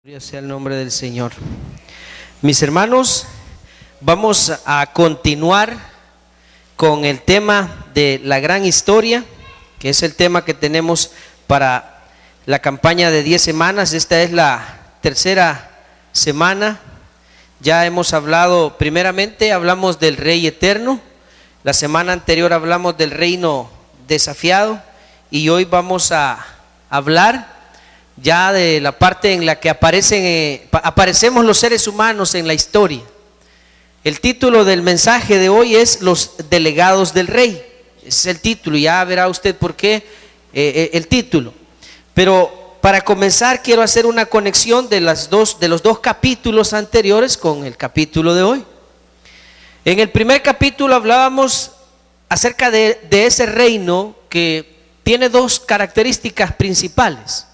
Gloria sea el nombre del Señor. Mis hermanos, vamos a continuar con el tema de la gran historia, que es el tema que tenemos para la campaña de 10 semanas. Esta es la tercera semana. Ya hemos hablado, primeramente hablamos del Rey Eterno. La semana anterior hablamos del reino desafiado y hoy vamos a hablar ya de la parte en la que aparecemos los seres humanos en la historia. El título del mensaje de hoy es Los delegados del Rey. Ese es el título, ya verá usted por qué el título. Pero para comenzar quiero hacer una conexión de los dos capítulos anteriores con el capítulo de hoy. En el primer capítulo hablábamos acerca de ese reino que tiene dos características principales.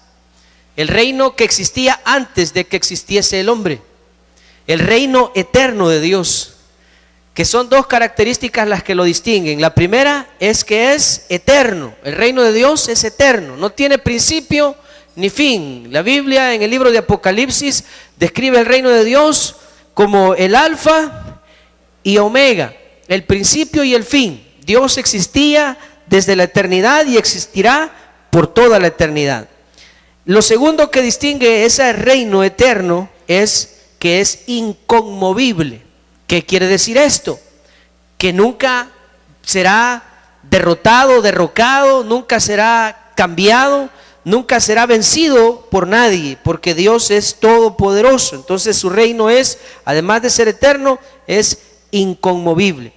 El reino que existía antes de que existiese el hombre, el reino eterno de Dios, que son dos características las que lo distinguen. La primera es que es eterno. El reino de Dios es eterno, no tiene principio ni fin. La Biblia en el libro de Apocalipsis describe el reino de Dios como el alfa y omega, el principio y el fin. Dios existía desde la eternidad y existirá por toda la eternidad. Lo segundo que distingue ese reino eterno es que es inconmovible. ¿Qué quiere decir esto? Que nunca será derrotado, derrocado, nunca será cambiado, nunca será vencido por nadie, porque Dios es todopoderoso. Entonces su reino es, además de ser eterno, es inconmovible.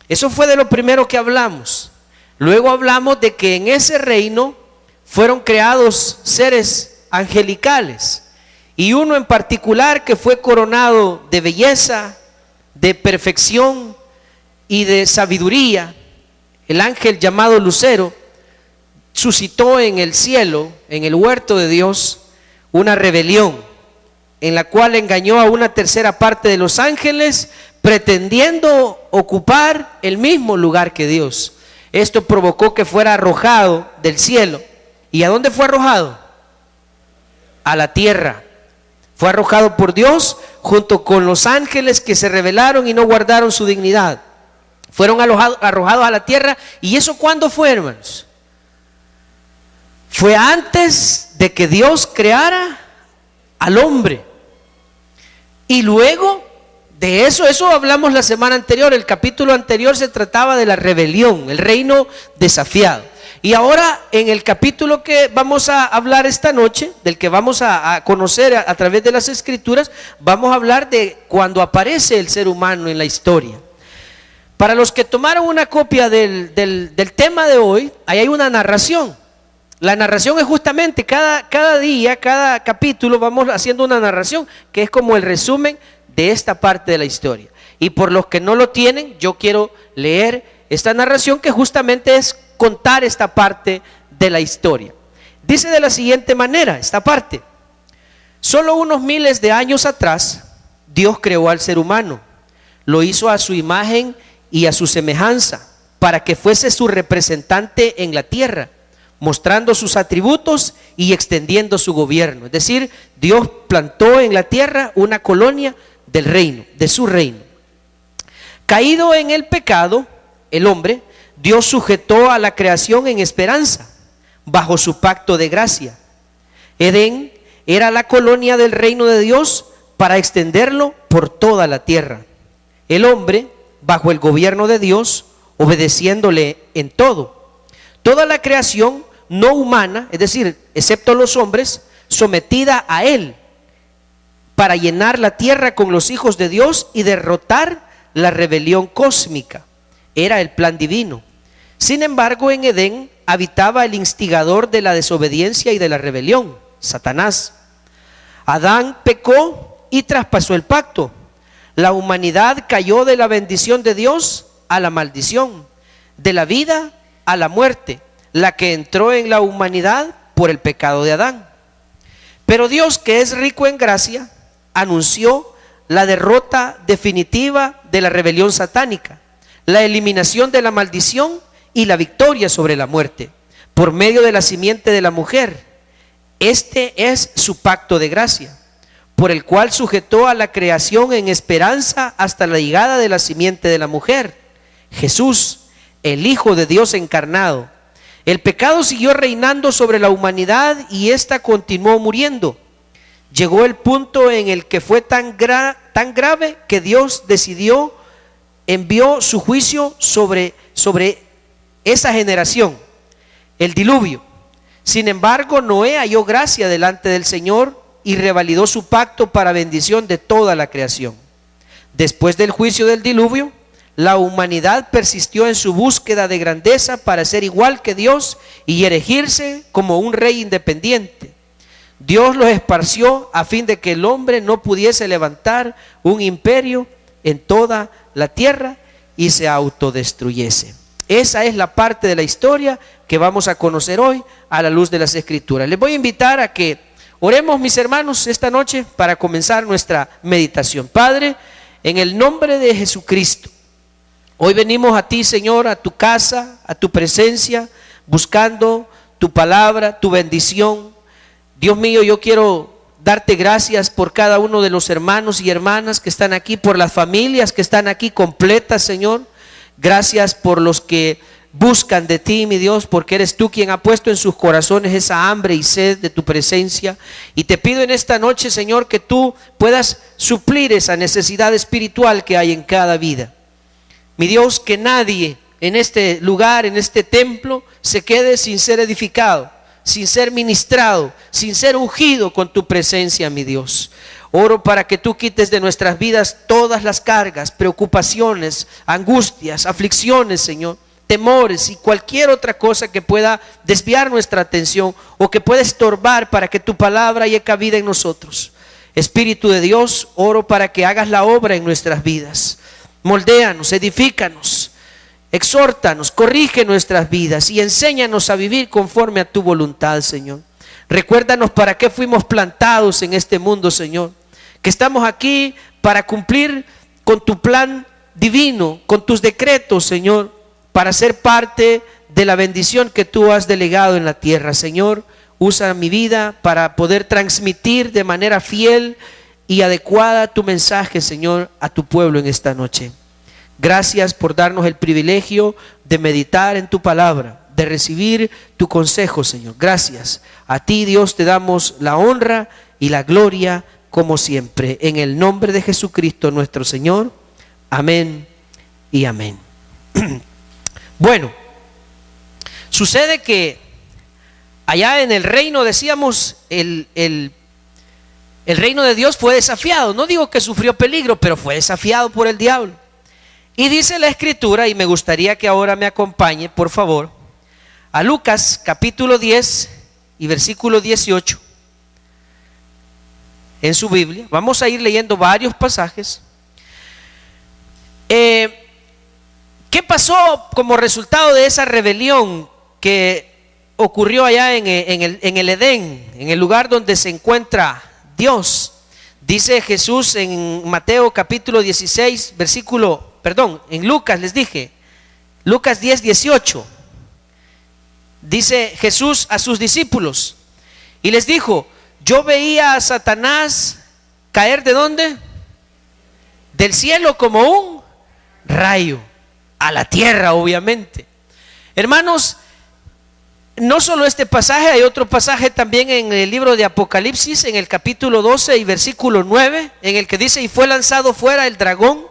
Eso fue de lo primero que hablamos. Luego hablamos de que en ese reino fueron creados seres angelicales y uno en particular que fue coronado de belleza, de perfección y de sabiduría. El ángel llamado Lucero suscitó en el cielo, en el huerto de Dios, una rebelión en la cual engañó a una tercera parte de los ángeles, pretendiendo ocupar el mismo lugar que Dios. Esto provocó que fuera arrojado del cielo. ¿Y a dónde fue arrojado? A la tierra. Fue arrojado por Dios junto con los ángeles que se rebelaron y no guardaron su dignidad. Fueron arrojados a la tierra. ¿Y eso cuándo fue, hermanos? Fue antes de que Dios creara al hombre. Y luego de eso hablamos la semana anterior. El capítulo anterior se trataba de la rebelión, el reino desafiado. Y ahora en el capítulo que vamos a hablar esta noche, del que vamos a conocer a través de las escrituras, vamos a hablar de cuando aparece el ser humano en la historia. Para los que tomaron una copia del tema de hoy, ahí hay una narración. La narración es justamente cada día, cada capítulo vamos haciendo una narración que es como el resumen de esta parte de la historia. Y por los que no lo tienen, yo quiero leer esta narración que justamente es contar esta parte de la historia. Dice de la siguiente manera esta parte: solo unos miles de años atrás Dios creó al ser humano, lo hizo a su imagen y a su semejanza, para que fuese su representante en la tierra, mostrando sus atributos y extendiendo su gobierno. Es decir, Dios plantó en la tierra una colonia del reino, de su reino. Caído en el pecado, el hombre, Dios sujetó a la creación en esperanza, bajo su pacto de gracia. Edén era la colonia del reino de Dios para extenderlo por toda la tierra. El hombre, bajo el gobierno de Dios, obedeciéndole en todo. Toda la creación no humana, es decir, excepto los hombres, sometida a él, para llenar la tierra con los hijos de Dios y derrotar la rebelión cósmica. Era el plan divino. Sin embargo, en Edén habitaba el instigador de la desobediencia y de la rebelión, Satanás. Adán pecó y traspasó el pacto. La humanidad cayó de la bendición de Dios a la maldición, de la vida a la muerte, la que entró en la humanidad por el pecado de Adán. Pero Dios, que es rico en gracia, anunció la derrota definitiva de la rebelión satánica, la eliminación de la maldición y la victoria sobre la muerte, por medio de la simiente de la mujer. Este es su pacto de gracia. por el cual sujetó a la creación en esperanza hasta la llegada de la simiente de la mujer, Jesús, el Hijo de Dios encarnado. El pecado siguió reinando sobre la humanidad y ésta continuó muriendo. Llegó el punto en el que fue tan grave que Dios envió su juicio sobre esa generación, el diluvio. Sin embargo, Noé halló gracia delante del Señor y revalidó su pacto para bendición de toda la creación. Después del juicio del diluvio, la humanidad persistió en su búsqueda de grandeza para ser igual que Dios y erigirse como un rey independiente. Dios los esparció a fin de que el hombre no pudiese levantar un imperio en toda la tierra y se autodestruyese. Esa es la parte de la historia que vamos a conocer hoy a la luz de las Escrituras. Les voy a invitar a que oremos, mis hermanos, esta noche para comenzar nuestra meditación. Padre, en el nombre de Jesucristo, hoy venimos a ti, Señor, a tu casa, a tu presencia, buscando tu palabra, tu bendición. Dios mío, yo quiero darte gracias por cada uno de los hermanos y hermanas que están aquí, por las familias que están aquí completas, Señor. Gracias por los que buscan de ti, mi Dios, porque eres tú quien ha puesto en sus corazones esa hambre y sed de tu presencia. Y te pido en esta noche, Señor, que tú puedas suplir esa necesidad espiritual que hay en cada vida. Mi Dios, que nadie en este lugar, en este templo, se quede sin ser edificado, sin ser ministrado, sin ser ungido con tu presencia, mi Dios. Oro para que tú quites de nuestras vidas todas las cargas, preocupaciones, angustias, aflicciones, Señor, temores y cualquier otra cosa que pueda desviar nuestra atención o que pueda estorbar para que tu palabra haya cabida en nosotros. Espíritu de Dios, oro para que hagas la obra en nuestras vidas. Moldéanos, edifícanos, exhórtanos, corrige nuestras vidas y enséñanos a vivir conforme a tu voluntad, Señor. Recuérdanos para qué fuimos plantados en este mundo, Señor, que estamos aquí para cumplir con tu plan divino, con tus decretos, Señor, para ser parte de la bendición que tú has delegado en la tierra. Señor, usa mi vida para poder transmitir de manera fiel y adecuada tu mensaje, Señor, a tu pueblo en esta noche. Gracias por darnos el privilegio de meditar en tu palabra, de recibir tu consejo, Señor. Gracias. A ti, Dios, te damos la honra y la gloria como siempre. En el nombre de Jesucristo nuestro Señor. Amén y amén. Bueno, sucede que allá en el reino, decíamos, el reino de Dios fue desafiado. No digo que sufrió peligro, pero fue desafiado por el diablo. Y dice la Escritura, y me gustaría que ahora me acompañe, por favor, a Lucas capítulo 10 y versículo 18 en su Biblia. Vamos a ir leyendo varios pasajes. ¿Qué pasó como resultado de esa rebelión que ocurrió allá en el Edén, en el lugar donde se encuentra Dios? Dice Jesús en Mateo capítulo 16, en Lucas les dije, Lucas 10, 18. Dice Jesús a sus discípulos y les dijo: yo veía a Satanás caer ¿de dónde? Del cielo como un rayo, a la tierra, obviamente. Hermanos, no solo este pasaje, hay otro pasaje también en el libro de Apocalipsis, en el capítulo 12 y versículo 9, en el que dice: y fue lanzado fuera el dragón,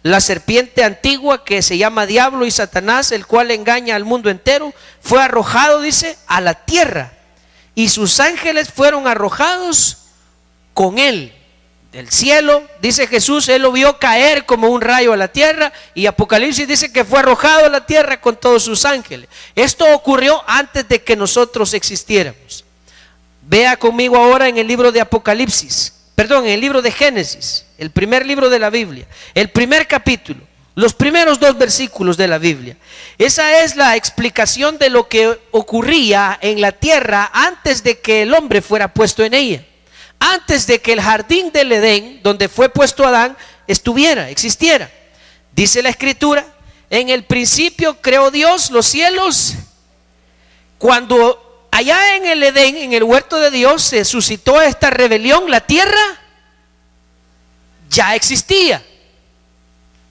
la serpiente antigua que se llama Diablo y Satanás, el cual engaña al mundo entero. Fue arrojado, dice, a la tierra, y sus ángeles fueron arrojados con él. Del cielo, dice Jesús, él lo vio caer como un rayo a la tierra, y Apocalipsis dice que fue arrojado a la tierra con todos sus ángeles. Esto ocurrió antes de que nosotros existiéramos. Vea conmigo ahora en el libro de Apocalipsis, en el libro de Génesis, el primer libro de la Biblia, el primer capítulo, los primeros 2 versículos de la Biblia. Esa es la explicación de lo que ocurría en la tierra antes de que el hombre fuera puesto en ella. Antes de que el jardín del Edén, donde fue puesto Adán, existiera. Dice la Escritura: en el principio creó Dios los cielos. Cuando allá en el Edén, en el huerto de Dios, se suscitó esta rebelión, la tierra ya existía.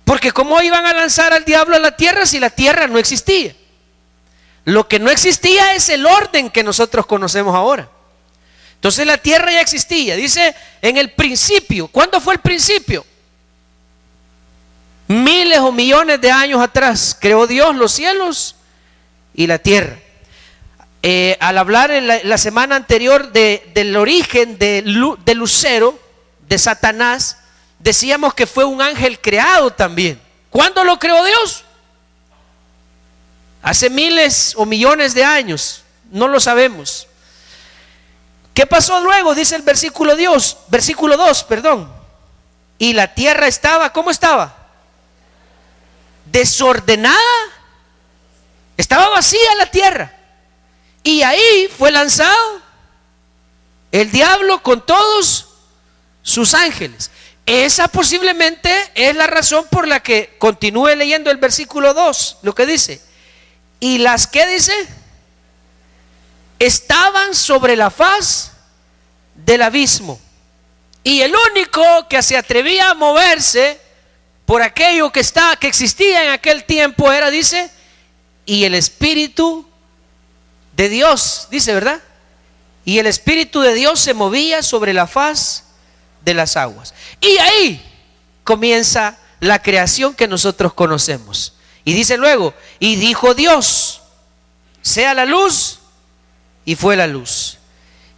Porque ¿cómo iban a lanzar al diablo a la tierra si la tierra no existía? Lo que no existía es el orden que nosotros conocemos ahora. Entonces la tierra ya existía. Dice en el principio. ¿Cuándo fue el principio? Miles o millones de años atrás creó Dios los cielos y la tierra. Al hablar en la semana anterior del origen de Lucero, de Satanás, decíamos que fue un ángel creado también. ¿Cuándo lo creó Dios? Hace miles o millones de años, no lo sabemos. ¿Qué pasó luego? Dice el versículo 2, y la tierra estaba, ¿cómo estaba? Desordenada. Estaba vacía la tierra. Y ahí fue lanzado el diablo con todos sus ángeles. Esa posiblemente es la razón por la que continúe leyendo el versículo 2, lo que dice. Y las que dice, estaban sobre la faz del abismo. Y el único que se atrevía a moverse por aquello que existía en aquel tiempo era, dice, y el Espíritu de Dios, dice, ¿verdad? Y el Espíritu de Dios se movía sobre la faz de las aguas. Y ahí comienza la creación que nosotros conocemos. Y dice luego, y dijo Dios, sea la luz, y fue la luz.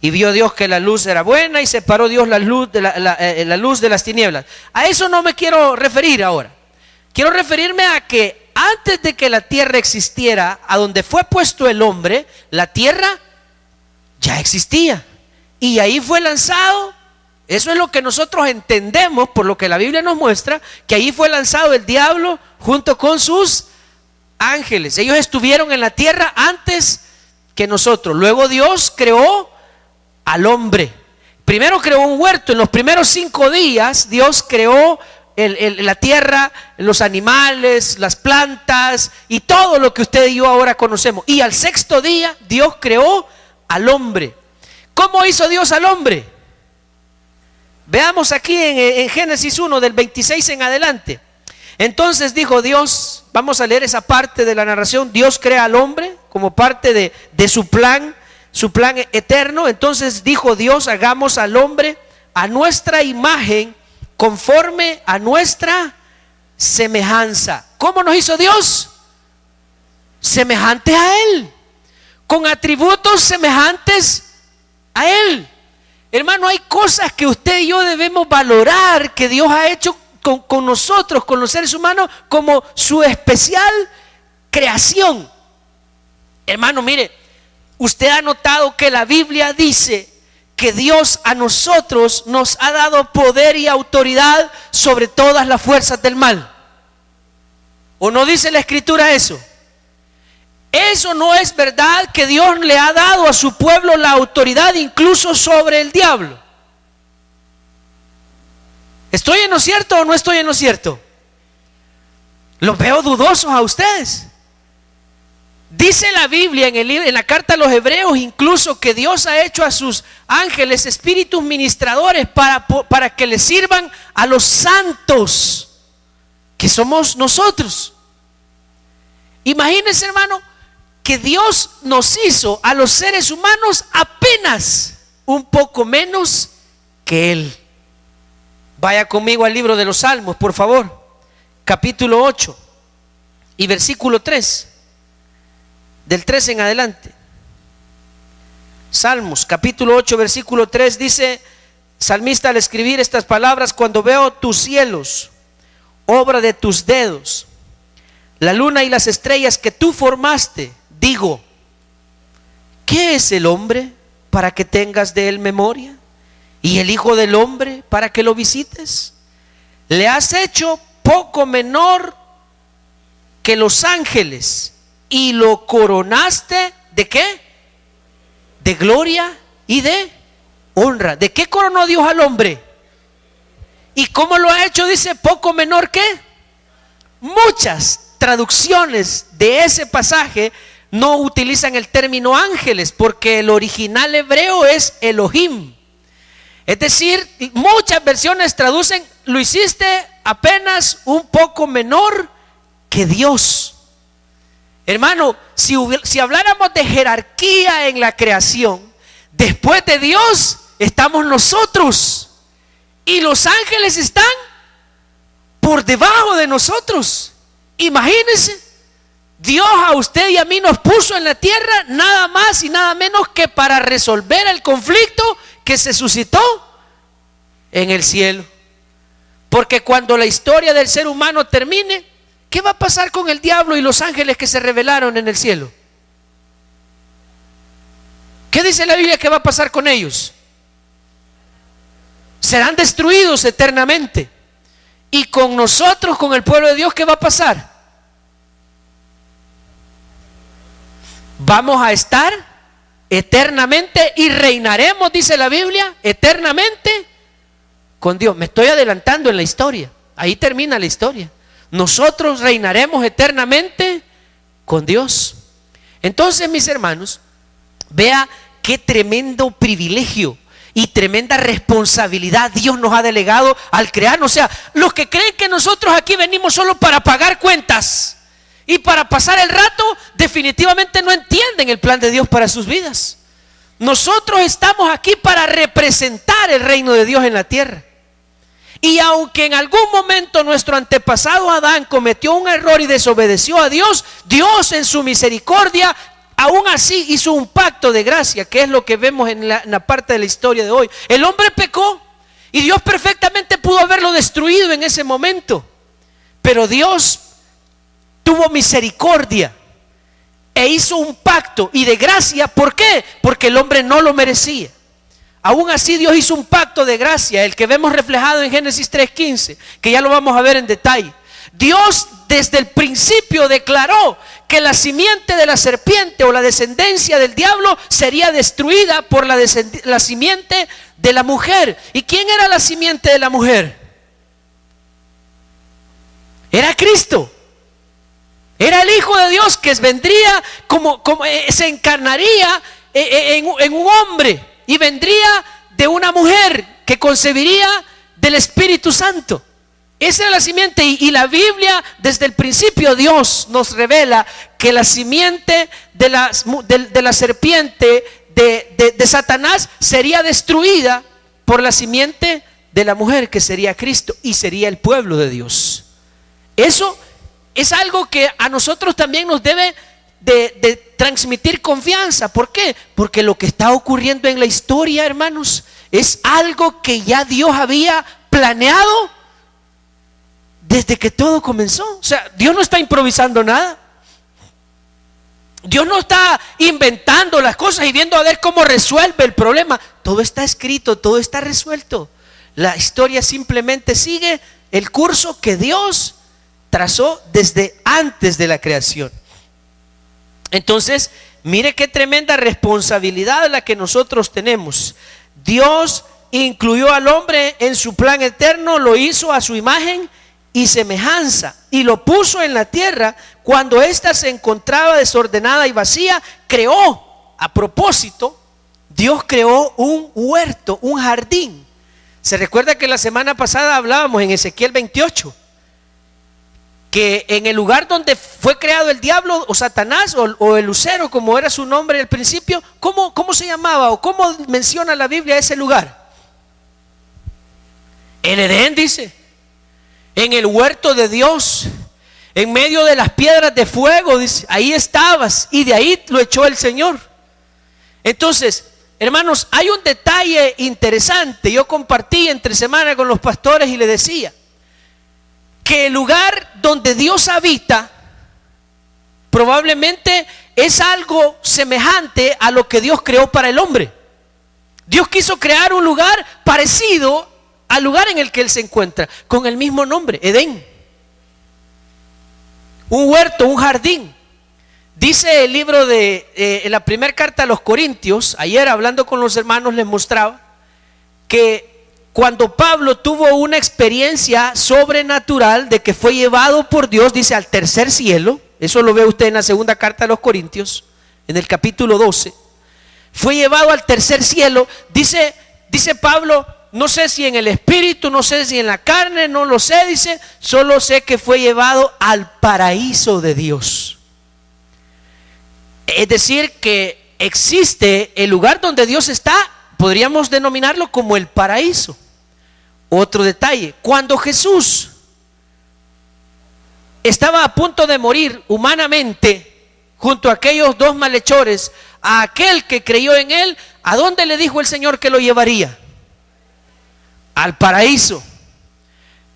Y vio Dios que la luz era buena, y separó Dios la luz la luz de las tinieblas. A eso no me quiero referir ahora. Quiero referirme a que antes de que la tierra existiera, a donde fue puesto el hombre, la tierra ya existía. Y ahí fue lanzado. Eso es lo que nosotros entendemos por lo que la Biblia nos muestra, que ahí fue lanzado el diablo junto con sus ángeles. Ellos estuvieron en la tierra antes que nosotros. Luego Dios creó al hombre. Primero creó un huerto. En los primeros 5 días Dios creó la tierra, los animales, las plantas y todo lo que usted y yo ahora conocemos. Y al 6º día Dios creó al hombre. ¿Cómo hizo Dios al hombre? Veamos aquí en Génesis 1 del 26 en adelante. Entonces dijo Dios, vamos a leer esa parte de la narración. Dios crea al hombre como parte de su plan eterno. Entonces dijo Dios, hagamos al hombre a nuestra imagen, conforme a nuestra semejanza. ¿Cómo nos hizo Dios? Semejantes a Él, con atributos semejantes a Él. Hermano, hay cosas que usted y yo debemos valorar que Dios ha hecho con nosotros, con los seres humanos, como su especial creación. Hermano, mire, usted ha notado que la Biblia dice que Dios a nosotros nos ha dado poder y autoridad sobre todas las fuerzas del mal. ¿O no dice la Escritura eso? Eso no es verdad, que Dios le ha dado a su pueblo la autoridad incluso sobre el diablo. ¿Estoy en lo cierto o no estoy en lo cierto? Los veo dudosos a ustedes. Dice la Biblia en la carta a los Hebreos incluso que Dios ha hecho a sus ángeles espíritus ministradores para que les sirvan a los santos, que somos nosotros. Imagínense, hermano, que Dios nos hizo a los seres humanos apenas un poco menos que Él. Vaya conmigo al libro de los Salmos, por favor, capítulo 8 y versículo 3, del 3 en adelante. Salmos, capítulo 8, versículo 3, dice salmista al escribir estas palabras: cuando veo tus cielos, obra de tus dedos, la luna y las estrellas que tú formaste, digo, ¿qué es el hombre para que tengas de él memoria? ¿Y el hijo del hombre para que lo visites? Le has hecho poco menor que los ángeles y lo coronaste ¿de qué? De gloria y de honra. ¿De qué coronó Dios al hombre? ¿Y cómo lo ha hecho? Dice, poco menor que. Muchas traducciones de ese pasaje no utilizan el término ángeles, porque el original hebreo es Elohim. Es decir, muchas versiones traducen lo hiciste apenas un poco menor que Dios. Hermano, si habláramos de jerarquía en la creación, después de Dios estamos nosotros y los ángeles están por debajo de nosotros. Imagínense, Dios a usted y a mí nos puso en la tierra nada más y nada menos que para resolver el conflicto que se suscitó en el cielo. Porque cuando la historia del ser humano termine, ¿qué va a pasar con el diablo y los ángeles que se rebelaron en el cielo? ¿Qué dice la Biblia que va a pasar con ellos? Serán destruidos eternamente. Y con nosotros, con el pueblo de Dios, ¿qué va a pasar? Vamos a estar eternamente y reinaremos, dice la Biblia, eternamente con Dios. Me estoy adelantando en la historia. Ahí termina la historia. Nosotros reinaremos eternamente con Dios. Entonces, mis hermanos, vea qué tremendo privilegio y tremenda responsabilidad Dios nos ha delegado al crearnos. O sea, los que creen que nosotros aquí venimos solo para pagar cuentas y para pasar el rato, definitivamente no entienden el plan de Dios para sus vidas. Nosotros estamos aquí para representar el reino de Dios en la tierra. Y aunque en algún momento nuestro antepasado Adán cometió un error y desobedeció a Dios, Dios en su misericordia aún así hizo un pacto de gracia, que es lo que vemos en la parte de la historia de hoy. El hombre pecó y Dios perfectamente pudo haberlo destruido en ese momento, pero Dios tuvo misericordia e hizo un pacto y de gracia. ¿Por qué? Porque el hombre no lo merecía. Aún así Dios hizo un pacto de gracia, el que vemos reflejado en Génesis 3:15, que ya lo vamos a ver en detalle. Dios desde el principio declaró que la simiente de la serpiente o la descendencia del diablo sería destruida por la simiente de la mujer. ¿Y quién era la simiente de la mujer? Era Cristo. Era el Hijo de Dios que vendría se encarnaría en un hombre y vendría de una mujer que concebiría del Espíritu Santo. Esa era la simiente, y la Biblia desde el principio Dios nos revela que la simiente de la serpiente de Satanás sería destruida por la simiente de la mujer, que sería Cristo y sería el pueblo de Dios. Eso es algo que a nosotros también nos debe de transmitir confianza. ¿Por qué? Porque lo que está ocurriendo en la historia, hermanos, es algo que ya Dios había planeado desde que todo comenzó. O sea, Dios no está improvisando nada. Dios no está inventando las cosas y viendo a ver cómo resuelve el problema. Todo está escrito, todo está resuelto. La historia simplemente sigue el curso que Dios trazó desde antes de la creación. Entonces, mire qué tremenda responsabilidad la que nosotros tenemos. Dios incluyó al hombre en su plan eterno, lo hizo a su imagen y semejanza, y lo puso en la tierra cuando ésta se encontraba desordenada y vacía. Creó, a propósito, Dios creó un huerto, un jardín. Se recuerda que la semana pasada hablábamos en Ezequiel 28 que en el lugar donde fue creado el diablo o Satanás o el lucero, como era su nombre al principio, ¿cómo se llamaba o cómo menciona la Biblia ese lugar? El Edén, dice. En el huerto de Dios, en medio de las piedras de fuego, dice, ahí estabas, y de ahí lo echó el Señor. Entonces, hermanos, hay un detalle interesante. Yo compartí entre semana con los pastores y les decía que el lugar donde Dios habita probablemente es algo semejante a lo que Dios creó para el hombre. Dios quiso crear un lugar parecido al lugar en el que él se encuentra, con el mismo nombre, Edén. Un huerto, un jardín. Dice el libro en la primera carta a los Corintios, ayer hablando con los hermanos les mostraba que cuando Pablo tuvo una experiencia sobrenatural de que fue llevado por Dios, dice, al tercer cielo. Eso lo ve usted en la segunda carta a los Corintios, en el capítulo 12. Fue llevado al tercer cielo. Dice Pablo no sé si en el espíritu, no sé si en la carne, no lo sé, dice, solo sé que fue llevado al paraíso de Dios. Es decir, que existe el lugar donde Dios está, podríamos denominarlo como el paraíso. Otro detalle, cuando Jesús estaba a punto de morir humanamente junto a aquellos dos malhechores, a aquel que creyó en él, ¿a dónde le dijo el Señor que lo llevaría? Al paraíso.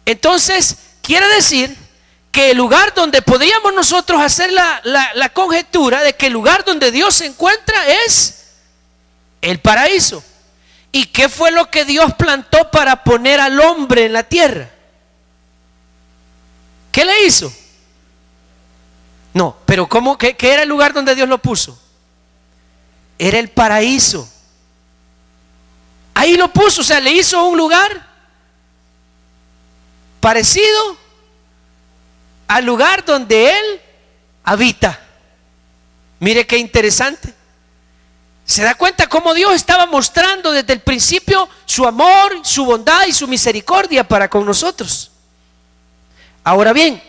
Entonces, quiere decir que el lugar donde podríamos nosotros hacer la conjetura de que el lugar donde Dios se encuentra es el paraíso. ¿Y qué fue lo que Dios plantó para poner al hombre en la tierra? ¿Qué le hizo? No, pero ¿cómo? ¿Qué era el lugar donde Dios lo puso? Era el paraíso. Ahí lo puso, o sea, le hizo un lugar parecido al lugar donde Él habita. Mire qué interesante. ¿Se da cuenta cómo Dios estaba mostrando desde el principio su amor, su bondad y su misericordia para con nosotros? Ahora bien,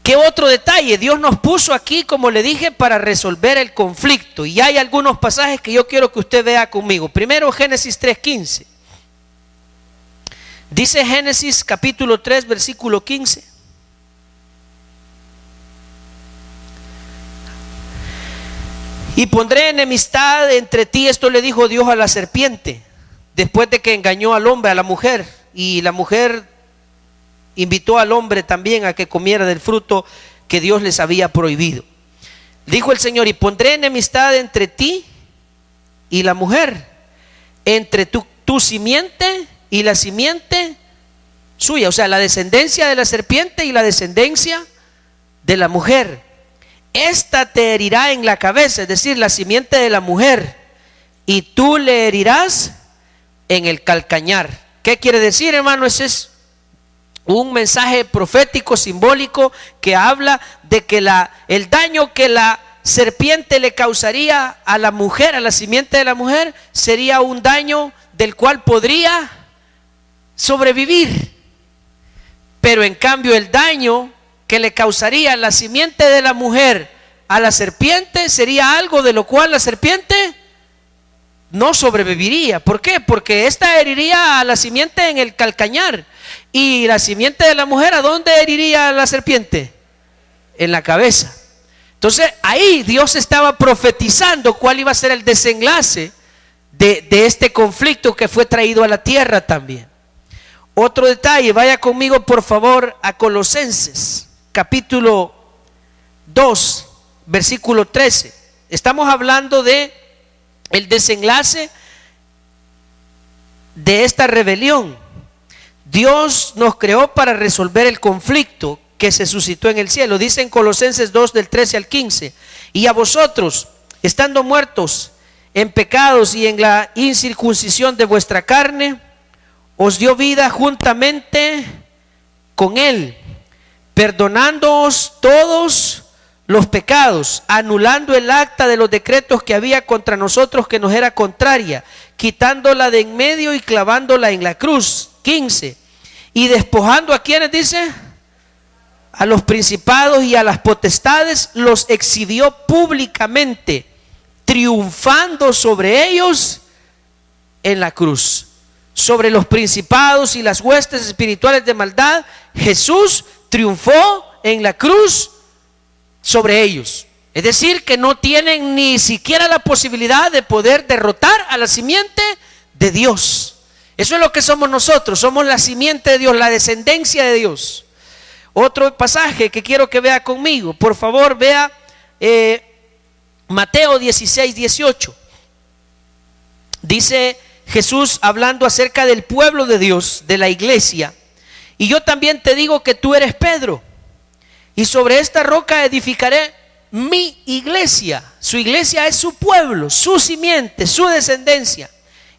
¿qué otro detalle? Dios nos puso aquí, como le dije, para resolver el conflicto. Y hay algunos pasajes que yo quiero que usted vea conmigo. Primero, Génesis 3:15. Dice Génesis capítulo 3, versículo 15. Y pondré enemistad entre ti, esto le dijo Dios a la serpiente, después de que engañó al hombre, a la mujer, y la mujer invitó al hombre también a que comiera del fruto que Dios les había prohibido. Dijo el Señor: y pondré enemistad entre ti y la mujer, entre tu simiente y la simiente suya, o sea, la descendencia de la serpiente y la descendencia de la mujer. Esta te herirá en la cabeza, es decir, la simiente de la mujer, y tú le herirás en el calcañar. ¿Qué quiere decir, hermano? Ese es un mensaje profético, simbólico, que habla de que el daño que la serpiente le causaría a la mujer, a la simiente de la mujer, sería un daño del cual podría sobrevivir. Pero en cambio el daño que le causaría la simiente de la mujer a la serpiente sería algo de lo cual la serpiente no sobreviviría. ¿Por qué? Porque esta heriría a la simiente en el calcañar, y la simiente de la mujer, ¿a dónde heriría a la serpiente? En la cabeza. Entonces ahí Dios estaba profetizando cuál iba a ser el desenlace de este conflicto que fue traído a la tierra también. Otro detalle, vaya conmigo por favor a Colosenses capítulo 2, versículo 13. Estamos hablando de el desenlace de esta rebelión. Dios nos creó para resolver el conflicto que se suscitó en el cielo. Dice en Colosenses 2 del 13 al 15: y a vosotros, estando muertos en pecados y en la incircuncisión de vuestra carne, os dio vida juntamente con Él, perdonándoos todos los pecados, anulando el acta de los decretos que había contra nosotros, que nos era contraria, quitándola de en medio y clavándola en la cruz. 15. Y despojando a quienes, dice, a los principados y a las potestades, los exhibió públicamente, triunfando sobre ellos en la cruz. Sobre los principados y las huestes espirituales de maldad, Jesús triunfó en la cruz sobre ellos. Es decir, que no tienen ni siquiera la posibilidad de poder derrotar a la simiente de Dios. Eso es lo que somos nosotros, somos la simiente de Dios, la descendencia de Dios. Otro pasaje que quiero que vea conmigo, por favor, vea Mateo 16, 18. Dice Jesús hablando acerca del pueblo de Dios, de la iglesia: y yo también te digo que tú eres Pedro, y sobre esta roca edificaré mi iglesia. Su iglesia es su pueblo, su simiente, su descendencia.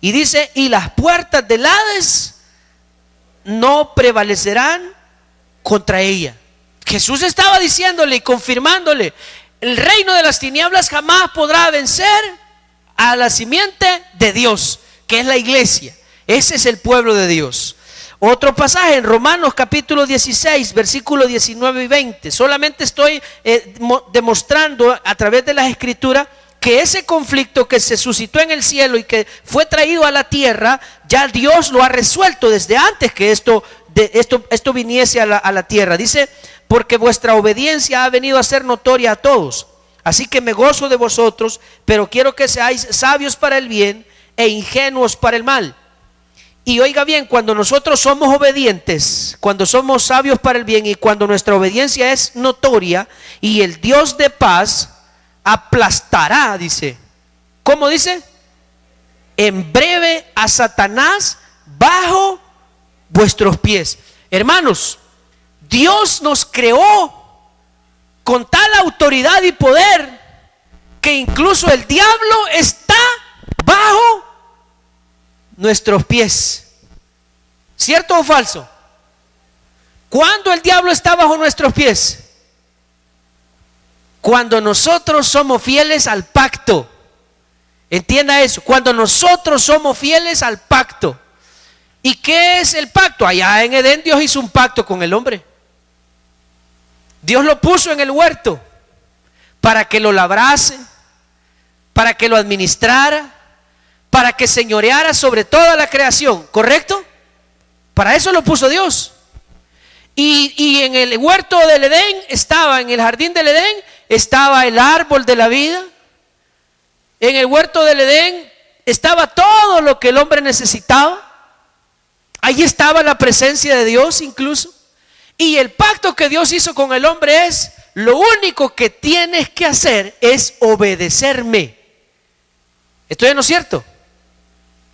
Y dice: y las puertas del Hades no prevalecerán contra ella. Jesús estaba diciéndole y confirmándole: el reino de las tinieblas jamás podrá vencer a la simiente de Dios, que es la iglesia. Ese es el pueblo de Dios. Otro pasaje en Romanos capítulo 16, versículos 19 y 20. Solamente estoy demostrando a través de las escrituras que ese conflicto que se suscitó en el cielo y que fue traído a la tierra, ya Dios lo ha resuelto desde antes que esto viniese a la tierra. Dice, porque vuestra obediencia ha venido a ser notoria a todos. Así que me gozo de vosotros, pero quiero que seáis sabios para el bien e ingenuos para el mal. Y oiga bien, cuando nosotros somos obedientes, cuando somos sabios para el bien y cuando nuestra obediencia es notoria, y el Dios de paz aplastará, dice. ¿Cómo dice? En breve a Satanás bajo vuestros pies. Hermanos, Dios nos creó con tal autoridad y poder que incluso el diablo está bajo nuestros pies. ¿Cierto o falso? ¿Cuándo el diablo está bajo nuestros pies? Cuando nosotros somos fieles al pacto. Entienda eso, cuando nosotros somos fieles al pacto. ¿Y qué es el pacto? Allá en Edén Dios hizo un pacto con el hombre. Dios lo puso en el huerto para que lo labrase, para que lo administrara, para que señoreara sobre toda la creación, ¿correcto? Para eso lo puso Dios. Y en el huerto del Edén estaba, en el jardín del Edén, estaba el árbol de la vida. En el huerto del Edén estaba todo lo que el hombre necesitaba. Allí estaba la presencia de Dios incluso. Y el pacto que Dios hizo con el hombre es: lo único que tienes que hacer es obedecerme. ¿Esto ya no es cierto?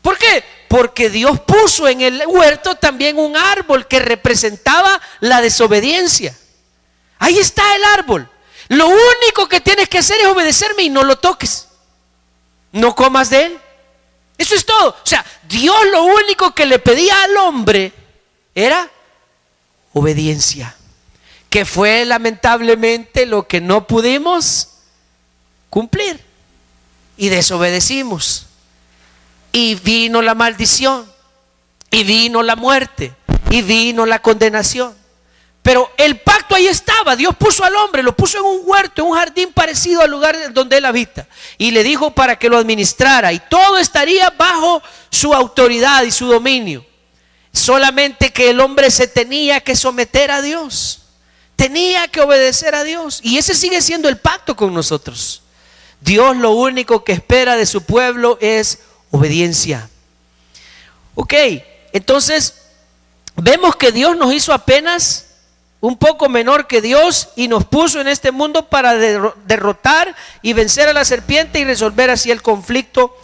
¿Por qué? Porque Dios puso en el huerto también un árbol que representaba la desobediencia. Ahí está el árbol. Lo único que tienes que hacer es obedecerme y no lo toques. No comas de él. Eso es todo. O sea, Dios lo único que le pedía al hombre era obediencia, que fue lamentablemente lo que no pudimos cumplir y desobedecimos. Y vino la maldición, y vino la muerte, y vino la condenación. Pero el pacto ahí estaba. Dios puso al hombre, lo puso en un huerto, en un jardín parecido al lugar donde él habita, y le dijo para que lo administrara, y todo estaría bajo su autoridad y su dominio. Solamente que el hombre se tenía que someter a Dios, tenía que obedecer a Dios. Y ese sigue siendo el pacto con nosotros. Dios lo único que espera de su pueblo es obediencia. Ok, entonces vemos que Dios nos hizo apenas un poco menor que Dios y nos puso en este mundo para derrotar y vencer a la serpiente y resolver así el conflicto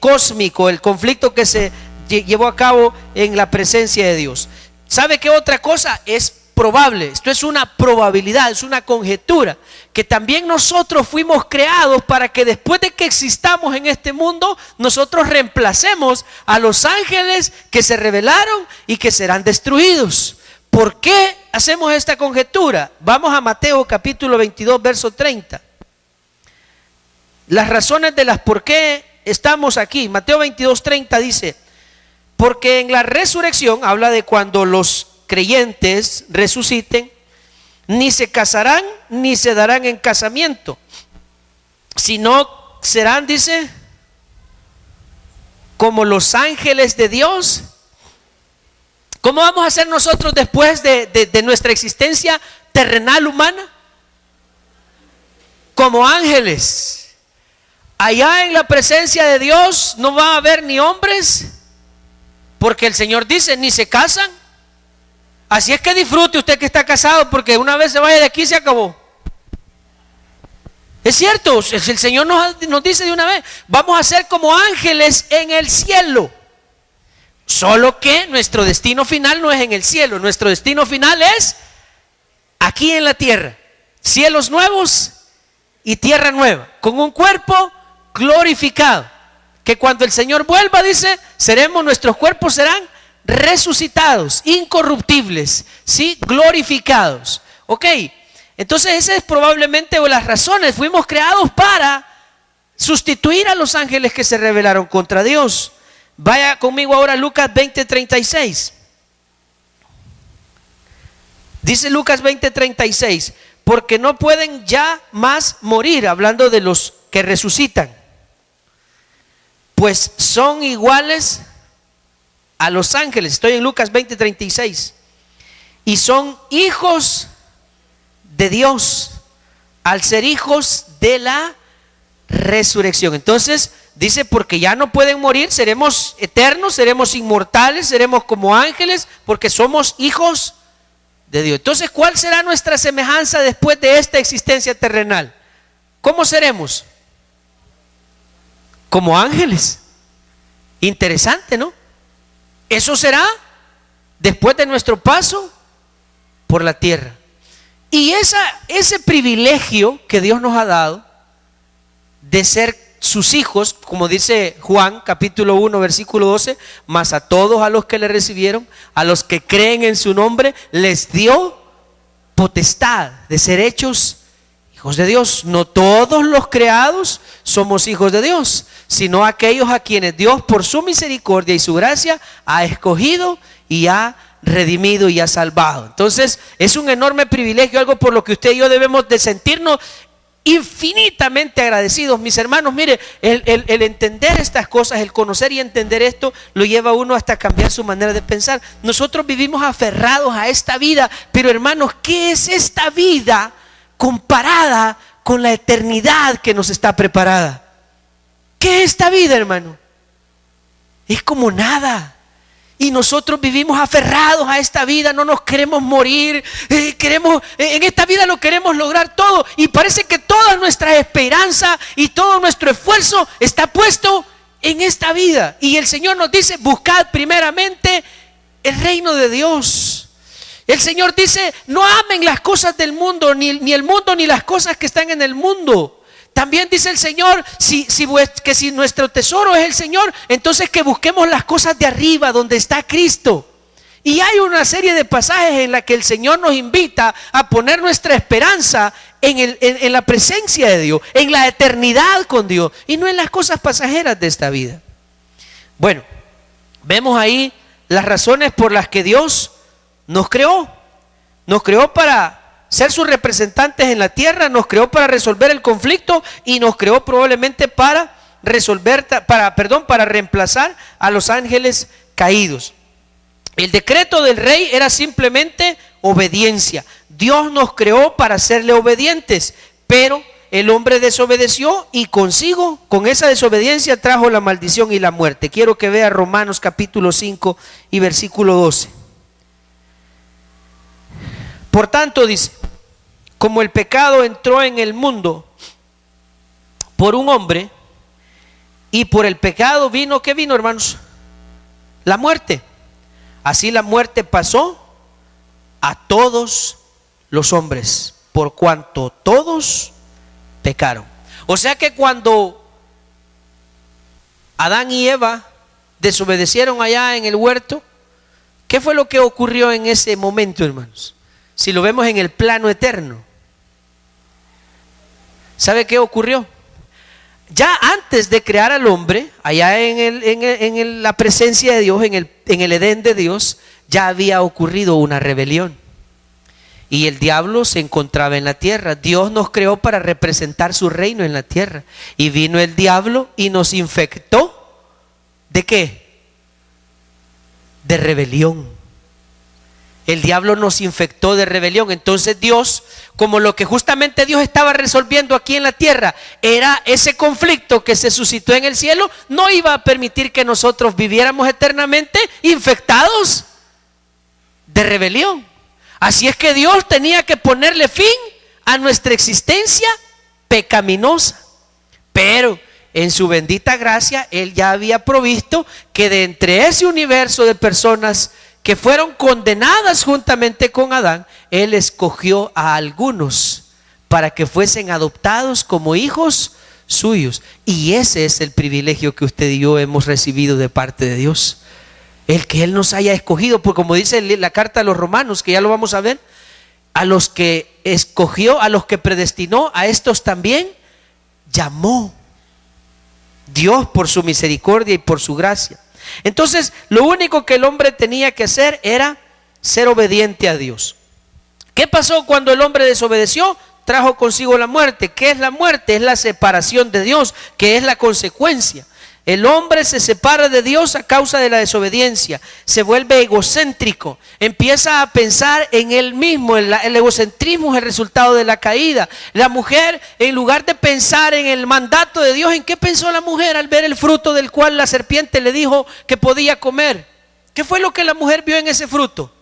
cósmico, el conflicto que se llevó a cabo en la presencia de Dios. ¿Sabe qué otra cosa? Es probable, esto es una probabilidad, es una conjetura, que también nosotros fuimos creados para que después de que existamos en este mundo, nosotros reemplacemos a los ángeles que se rebelaron y que serán destruidos. ¿Por qué hacemos esta conjetura? Vamos a Mateo capítulo 22, verso 30. Las razones de las por qué estamos aquí. Mateo 22, 30 dice: porque en la resurrección, habla de cuando los creyentes resuciten, ni se casarán ni se darán en casamiento, sino serán, dice, como los ángeles de Dios. ¿Cómo vamos a ser nosotros después de nuestra existencia terrenal humana? Como ángeles. Allá en la presencia de Dios no va a haber ni hombres, porque el Señor dice, ni se casan. Así es que disfrute usted que está casado, porque una vez se vaya de aquí se acabó. Es cierto, el Señor nos dice de una vez, vamos a ser como ángeles en el cielo. Solo que nuestro destino final no es en el cielo, nuestro destino final es aquí en la tierra. Cielos nuevos y tierra nueva, con un cuerpo glorificado. Que cuando el Señor vuelva, dice, nuestros cuerpos serán resucitados, incorruptibles, ¿sí? Glorificados. Ok, entonces esa es probablemente las razones. Fuimos creados para sustituir a los ángeles que se rebelaron contra Dios. Vaya conmigo ahora a Lucas 20:36. Dice Lucas 20:36, porque no pueden ya más morir, hablando de los que resucitan, pues son iguales a los ángeles. Estoy en Lucas 20:36. Y son hijos de Dios, al ser hijos de la resurrección. Entonces dice, porque ya no pueden morir, seremos eternos, seremos inmortales, seremos como ángeles, porque somos hijos de Dios. Entonces, ¿cuál será nuestra semejanza después de esta existencia terrenal? ¿Cómo seremos? Como ángeles. Interesante, ¿no? Eso será después de nuestro paso por la tierra. Y ese privilegio que Dios nos ha dado de ser sus hijos, como dice Juan capítulo 1 versículo 12, mas a todos a los que le recibieron, a los que creen en su nombre, les dio potestad de ser hechos hijos de Dios. No todos los creados somos hijos de Dios, sino aquellos a quienes Dios por su misericordia y su gracia ha escogido y ha redimido y ha salvado. Entonces es un enorme privilegio, algo por lo que usted y yo debemos de sentirnos infinitamente agradecidos. Mis hermanos, mire, el entender estas cosas, el conocer y entender esto, lo lleva a uno hasta cambiar su manera de pensar. Nosotros vivimos aferrados a esta vida, pero hermanos, ¿qué es esta vida comparada con la eternidad que nos está preparada? ¿Qué es esta vida, hermano? Es como nada. Y nosotros vivimos aferrados a esta vida, no nos queremos morir, en esta vida lo queremos lograr todo, y parece que toda nuestra esperanza y todo nuestro esfuerzo está puesto en esta vida. Y el Señor nos dice, buscad primeramente el reino de Dios. El Señor dice, no amen las cosas del mundo, ni el mundo ni las cosas que están en el mundo. También dice el Señor, que si nuestro tesoro es el Señor, entonces que busquemos las cosas de arriba, donde está Cristo. Y hay una serie de pasajes en la que el Señor nos invita a poner nuestra esperanza en la presencia de Dios, en la eternidad con Dios, y no en las cosas pasajeras de esta vida. Bueno, vemos ahí las razones por las que Dios nos creó. Nos creó para ser sus representantes en la tierra, nos creó para resolver el conflicto y nos creó probablemente para reemplazar a los ángeles caídos. El decreto del rey era simplemente obediencia. Dios nos creó para serle obedientes, pero el hombre desobedeció y consigo, con esa desobediencia, trajo la maldición y la muerte. Quiero que vea Romanos capítulo 5 y versículo 12. Por tanto, dice, como el pecado entró en el mundo por un hombre, y por el pecado vino, ¿qué vino, hermanos? La muerte. Así la muerte pasó a todos los hombres, por cuanto todos pecaron. O sea que cuando Adán y Eva desobedecieron allá en el huerto, ¿qué fue lo que ocurrió en ese momento, hermanos? Si lo vemos en el plano eterno, ¿sabe qué ocurrió? Ya antes de crear al hombre, allá en la presencia de Dios, en el Edén de Dios, ya había ocurrido una rebelión. Y el diablo se encontraba en la tierra. Dios nos creó para representar su reino en la tierra. Y vino el diablo y nos infectó. ¿De qué? De rebelión. El diablo nos infectó de rebelión. Entonces Dios, como lo que justamente Dios estaba resolviendo aquí en la tierra era ese conflicto que se suscitó en el cielo, no iba a permitir que nosotros viviéramos eternamente infectados de rebelión. Así es que Dios tenía que ponerle fin a nuestra existencia pecaminosa. Pero en su bendita gracia, Él ya había provisto que de entre ese universo de personas que fueron condenadas juntamente con Adán, Él escogió a algunos para que fuesen adoptados como hijos suyos. Y ese es el privilegio que usted y yo hemos recibido de parte de Dios. El que Él nos haya escogido, porque como dice la carta a los Romanos, que ya lo vamos a ver, a los que escogió, a los que predestinó, a estos también llamó Dios por su misericordia y por su gracia. Entonces, lo único que el hombre tenía que hacer era ser obediente a Dios. ¿Qué pasó cuando el hombre desobedeció? Trajo consigo la muerte. ¿Qué es la muerte? Es la separación de Dios, que es la consecuencia. El hombre se separa de Dios a causa de la desobediencia, se vuelve egocéntrico, empieza a pensar en él mismo. El egocentrismo es el resultado de la caída. La mujer, en lugar de pensar en el mandato de Dios, ¿en qué pensó la mujer al ver el fruto del cual la serpiente le dijo que podía comer? ¿Qué fue lo que la mujer vio en ese fruto?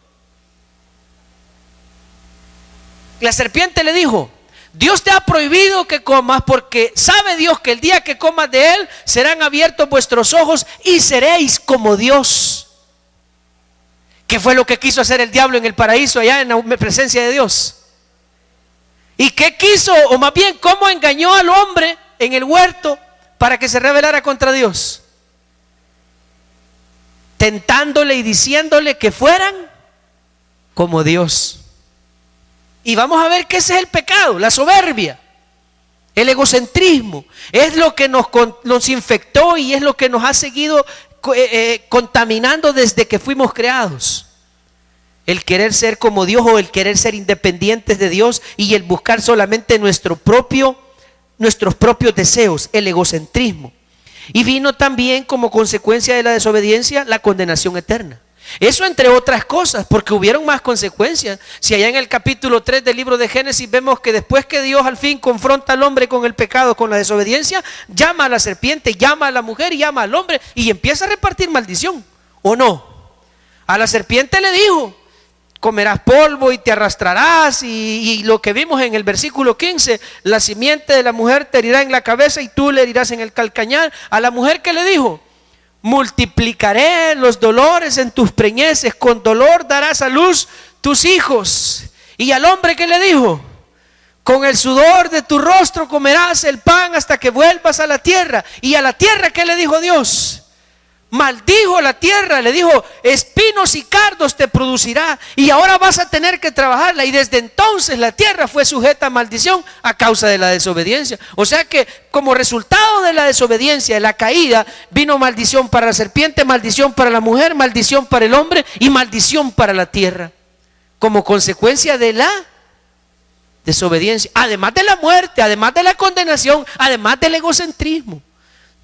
La serpiente le dijo: Dios te ha prohibido que comas, porque sabe Dios que el día que comas de él serán abiertos vuestros ojos y seréis como Dios. ¿Qué fue lo que quiso hacer el diablo en el paraíso, allá en la presencia de Dios? ¿Y qué quiso, o más bien cómo engañó al hombre en el huerto para que se rebelara contra Dios? Tentándole y diciéndole que fueran como Dios. Y vamos a ver que ese es el pecado, la soberbia, el egocentrismo. Es lo que nos infectó y es lo que nos ha seguido contaminando desde que fuimos creados. El querer ser como Dios, o el querer ser independientes de Dios, y el buscar solamente nuestros propios deseos, el egocentrismo. Y vino también como consecuencia de la desobediencia la condenación eterna. Eso entre otras cosas, porque hubieron más consecuencias. Si allá en el capítulo 3 del libro de Génesis vemos que después que Dios al fin confronta al hombre con el pecado, con la desobediencia, llama a la serpiente, llama a la mujer y llama al hombre y empieza a repartir maldición, ¿o no? A la serpiente le dijo: comerás polvo y te arrastrarás, y lo que vimos en el versículo 15, la simiente de la mujer te herirá en la cabeza y tú le herirás en el calcañar. A la mujer, ¿qué le dijo? Multiplicaré los dolores en tus preñeces, con dolor darás a luz tus hijos. Y al hombre, ¿qué le dijo? Con el sudor de tu rostro comerás el pan hasta que vuelvas a la tierra. Y a la tierra, ¿qué le dijo Dios? Maldijo la tierra, le dijo: espinos y cardos te producirá y ahora vas a tener que trabajarla. Y desde entonces la tierra fue sujeta a maldición a causa de la desobediencia. O sea que como resultado de la desobediencia, de la caída, vino maldición para la serpiente, maldición para la mujer, maldición para el hombre y maldición para la tierra, como consecuencia de la desobediencia, además de la muerte, además de la condenación, además del egocentrismo.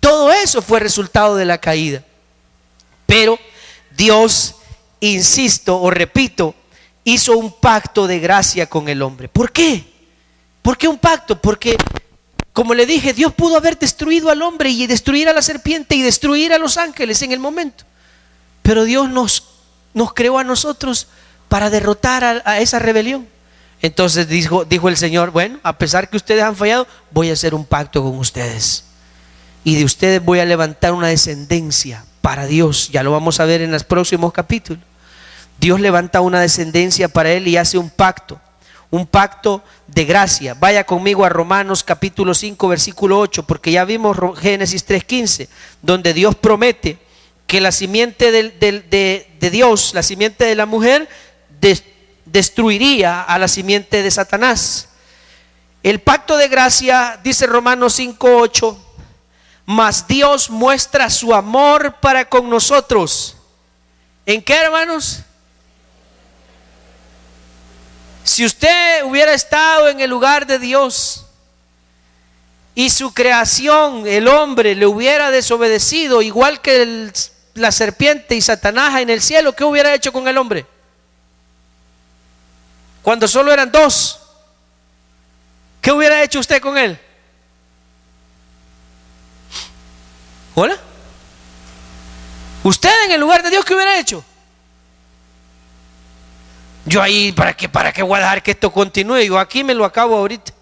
Todo eso fue resultado de la caída. Pero Dios, insisto o repito, hizo un pacto de gracia con el hombre. ¿Por qué? ¿Por qué un pacto? Porque, como le dije, Dios pudo haber destruido al hombre y destruir a la serpiente y destruir a los ángeles en el momento. Pero Dios nos creó a nosotros para derrotar a esa rebelión. Entonces dijo el Señor: bueno, a pesar que ustedes han fallado, voy a hacer un pacto con ustedes. Y de ustedes voy a levantar una descendencia para Dios. Ya lo vamos a ver en los próximos capítulos. Dios levanta una descendencia para él y hace un pacto de gracia. Vaya conmigo a Romanos capítulo 5 versículo 8, porque ya vimos Génesis 3:15, donde Dios promete que la simiente de Dios, la simiente de la mujer, destruiría a la simiente de Satanás. El pacto de gracia, dice Romanos 5:8, mas Dios muestra su amor para con nosotros. ¿En qué, hermanos? Si usted hubiera estado en el lugar de Dios y su creación, el hombre, le hubiera desobedecido, igual que la serpiente y Satanás en el cielo, ¿qué hubiera hecho con el hombre? Cuando solo eran dos, ¿qué hubiera hecho usted con él? ¿Hola? ¿Usted en el lugar de Dios qué hubiera hecho? Yo ahí, ¿para qué voy a dejar que esto continúe? Yo aquí me lo acabo ahorita.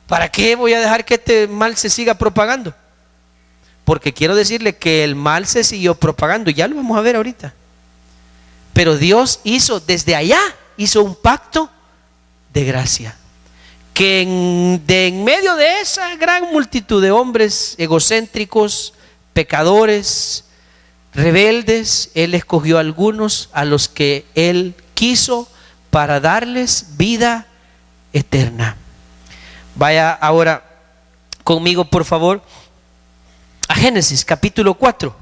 ¿Para qué voy a dejar que este mal se siga propagando? Porque quiero decirle que el mal se siguió propagando, ya lo vamos a ver ahorita. Pero Dios hizo, desde allá, hizo un pacto de gracia. Que en medio de esa gran multitud de hombres egocéntricos, pecadores, rebeldes, Él escogió a algunos a los que Él quiso para darles vida eterna. Vaya ahora conmigo, por favor, a Génesis capítulo 4.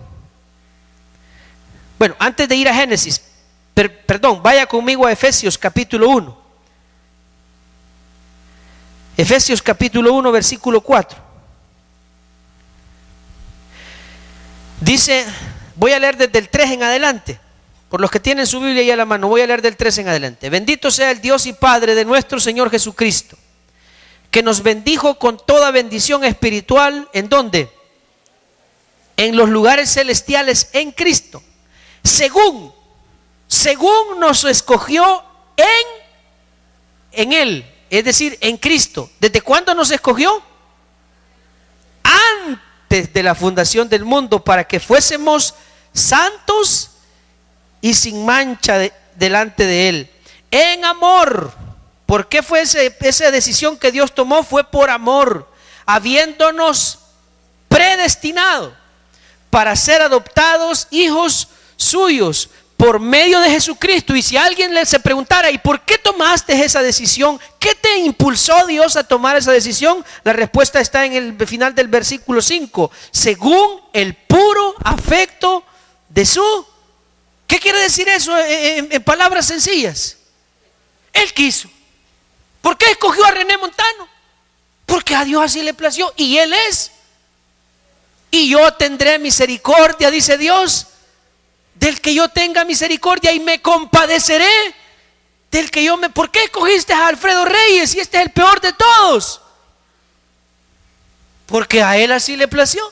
Bueno, antes de ir a Génesis, perdón, vaya conmigo a Efesios capítulo 1. Efesios capítulo 1, versículo 4. Dice, voy a leer desde el 3 en adelante. Por los que tienen su Biblia ahí a la mano, voy a leer del 3 en adelante. Bendito sea el Dios y Padre de nuestro Señor Jesucristo, que nos bendijo con toda bendición espiritual. ¿En dónde? En los lugares celestiales en Cristo. Según nos escogió en Él, es decir, en Cristo. ¿Desde cuándo nos escogió? Antes de la fundación del mundo, para que fuésemos santos y sin mancha delante de Él, en amor. ¿Por qué fue esa decisión que Dios tomó? Fue por amor, habiéndonos predestinado para ser adoptados hijos suyos por medio de Jesucristo. Y si alguien se preguntara, ¿y por qué tomaste esa decisión? ¿Qué te impulsó Dios a tomar esa decisión? La respuesta está en el final del versículo 5. Según el puro afecto de su... ¿Qué quiere decir eso en palabras sencillas? Él quiso. ¿Por qué escogió a René Montano? Porque a Dios así le plació, y Él es. Y yo tendré misericordia, dice Dios, del que yo tenga misericordia, y me compadeceré del que yo me... ¿Por qué escogiste a Alfredo Reyes y este es el peor de todos? Porque a Él así le plació.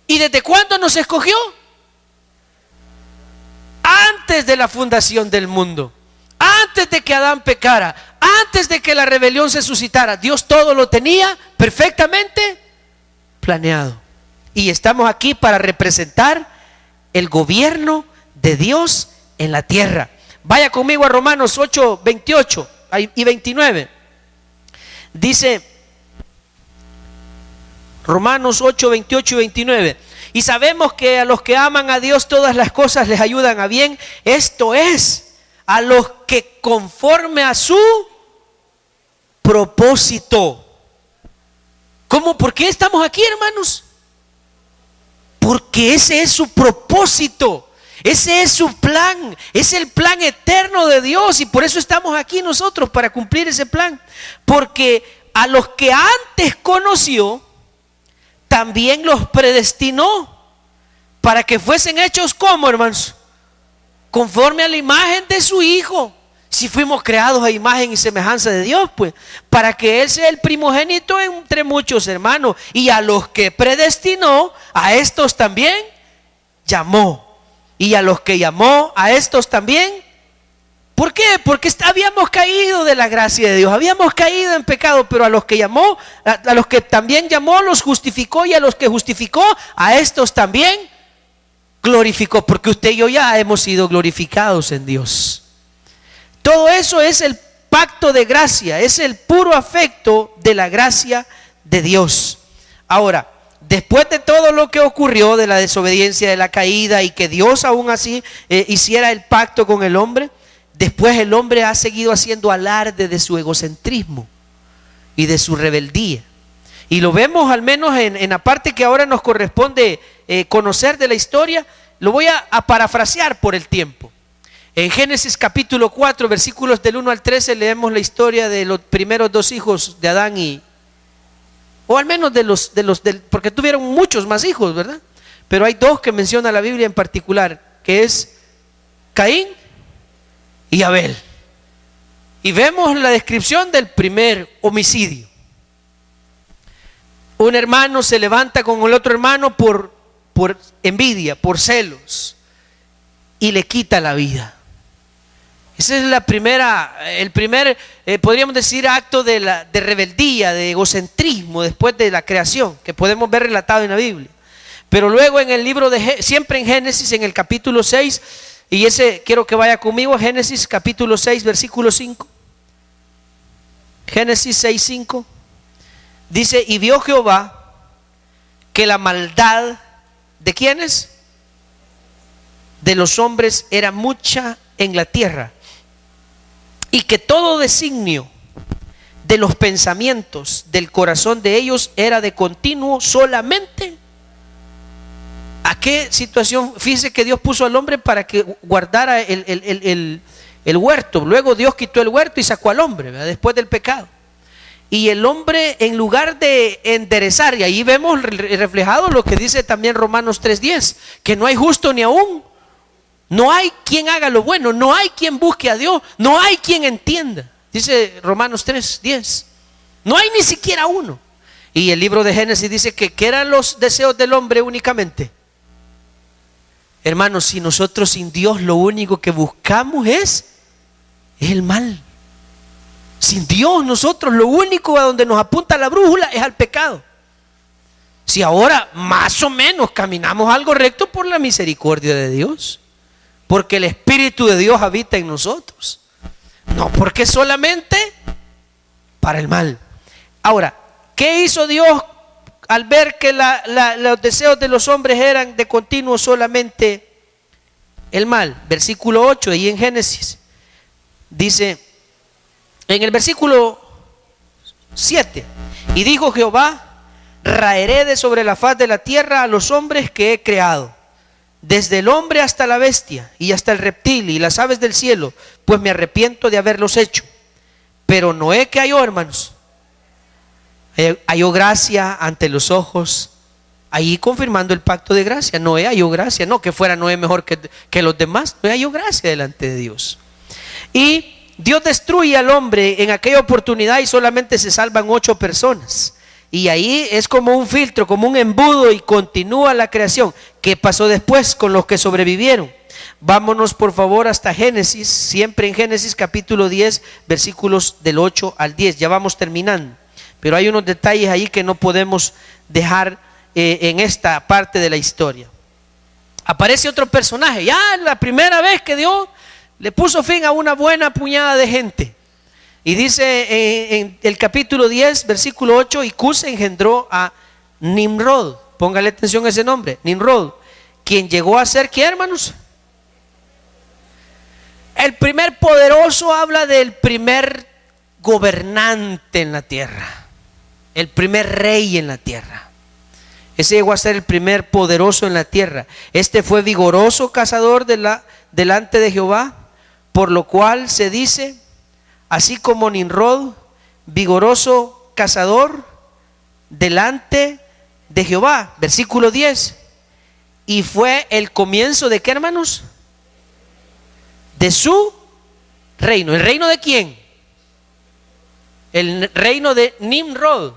¿Y desde cuándo nos escogió? Antes de la fundación del mundo, antes de que Adán pecara, antes de que la rebelión se suscitara. Dios todo lo tenía perfectamente planeado. Y estamos aquí para representar el gobierno de Dios en la tierra. Vaya conmigo a Romanos 8, 28 y 29. Dice Romanos 8, 28 y 29. Y sabemos que a los que aman a Dios todas las cosas les ayudan a bien. Esto es, a los que conforme a su propósito. ¿Cómo? ¿Por qué estamos aquí, hermanos? Porque ese es su propósito. Ese es su plan. Es el plan eterno de Dios. Y por eso estamos aquí nosotros, para cumplir ese plan. Porque a los que antes conoció, también los predestinó para que fuesen hechos, ¿cómo, hermanos? Conforme a la imagen de su Hijo. Si fuimos creados a imagen y semejanza de Dios, pues, para que Él sea el primogénito entre muchos hermanos. Y a los que predestinó, a estos también llamó. Y a los que llamó, a estos también. ¿Por qué? Porque habíamos caído de la gracia de Dios, habíamos caído en pecado, pero a los que llamó, a los que también llamó, los justificó, y a los que justificó, a estos también glorificó, porque usted y yo ya hemos sido glorificados en Dios. Todo eso es el pacto de gracia, es el puro afecto de la gracia de Dios. Ahora, después de todo lo que ocurrió, de la desobediencia, de la caída, y que Dios aún así hiciera el pacto con el hombre, después el hombre ha seguido haciendo alarde de su egocentrismo y de su rebeldía. Y lo vemos al menos en la parte que ahora nos corresponde conocer de la historia. Lo voy a parafrasear por el tiempo. En Génesis capítulo 4, versículos del 1 al 13, leemos la historia de los primeros dos hijos de Adán o al menos porque tuvieron muchos más hijos, ¿verdad? Pero hay dos que menciona la Biblia en particular, que es Caín y Abel. Y vemos la descripción del primer homicidio. Un hermano se levanta con el otro hermano por envidia, por celos, y le quita la vida. Ese es el primer, podríamos decir, acto de rebeldía, de egocentrismo después de la creación, que podemos ver relatado en la Biblia. Pero luego en el libro siempre en Génesis, en el capítulo 6, y ese quiero que vaya conmigo, Génesis capítulo 6, versículo 5. Génesis 6, 5. Dice, y vio Jehová que la maldad, ¿de quiénes? De los hombres era mucha en la tierra, y que todo designio de los pensamientos del corazón de ellos era de continuo solamente. ¿A qué situación? Fíjese que Dios puso al hombre para que guardara el huerto. Luego Dios quitó el huerto y sacó al hombre, ¿verdad? Después del pecado. Y el hombre, en lugar de enderezar, y ahí vemos reflejado lo que dice también Romanos 3:10, que no hay justo ni aún. No hay quien haga lo bueno, no hay quien busque a Dios, no hay quien entienda. Dice Romanos 3:10. No hay ni siquiera uno. Y el libro de Génesis dice que eran los deseos del hombre únicamente. Hermanos, si nosotros sin Dios lo único que buscamos es el mal. Sin Dios nosotros lo único a donde nos apunta la brújula es al pecado. Si ahora más o menos caminamos algo recto por la misericordia de Dios, porque el Espíritu de Dios habita en nosotros, no porque solamente para el mal. Ahora, ¿qué hizo Dios al ver que los deseos de los hombres eran de continuo solamente el mal? Versículo 8, ahí en Génesis, dice, en el versículo 7, y dijo Jehová, raeré de sobre la faz de la tierra a los hombres que he creado, desde el hombre hasta la bestia, y hasta el reptil, y las aves del cielo, pues me arrepiento de haberlos hecho. Pero Noé, ¿qué halló, hermanos? Halló gracia ante los ojos, ahí confirmando el pacto de gracia. Noé halló gracia, no que fuera Noé mejor que los demás, Noé halló gracia delante de Dios. Y Dios destruye al hombre en aquella oportunidad y solamente se salvan 8 personas. Y ahí es como un filtro, como un embudo, y continúa la creación. ¿Qué pasó después con los que sobrevivieron? Vámonos por favor hasta Génesis, siempre en Génesis capítulo 10, versículos del 8 al 10. Ya vamos terminando, pero hay unos detalles ahí que no podemos dejar en esta parte de la historia. Aparece otro personaje, ya la primera vez que Dios le puso fin a una buena puñada de gente. Y dice en el capítulo 10, versículo 8, y Cus engendró a Nimrod. Póngale atención a ese nombre, Nimrod, quien llegó a ser, ¿qué, hermanos? El primer poderoso. Habla del primer gobernante en la tierra, el primer rey en la tierra. Ese llegó a ser el primer poderoso en la tierra. Este fue vigoroso cazador delante de Jehová, por lo cual se dice, así como Nimrod, vigoroso cazador delante de Jehová. Versículo 10. Y fue el comienzo de ¿qué, hermanos? De su reino. ¿El reino de quién? El reino de Nimrod.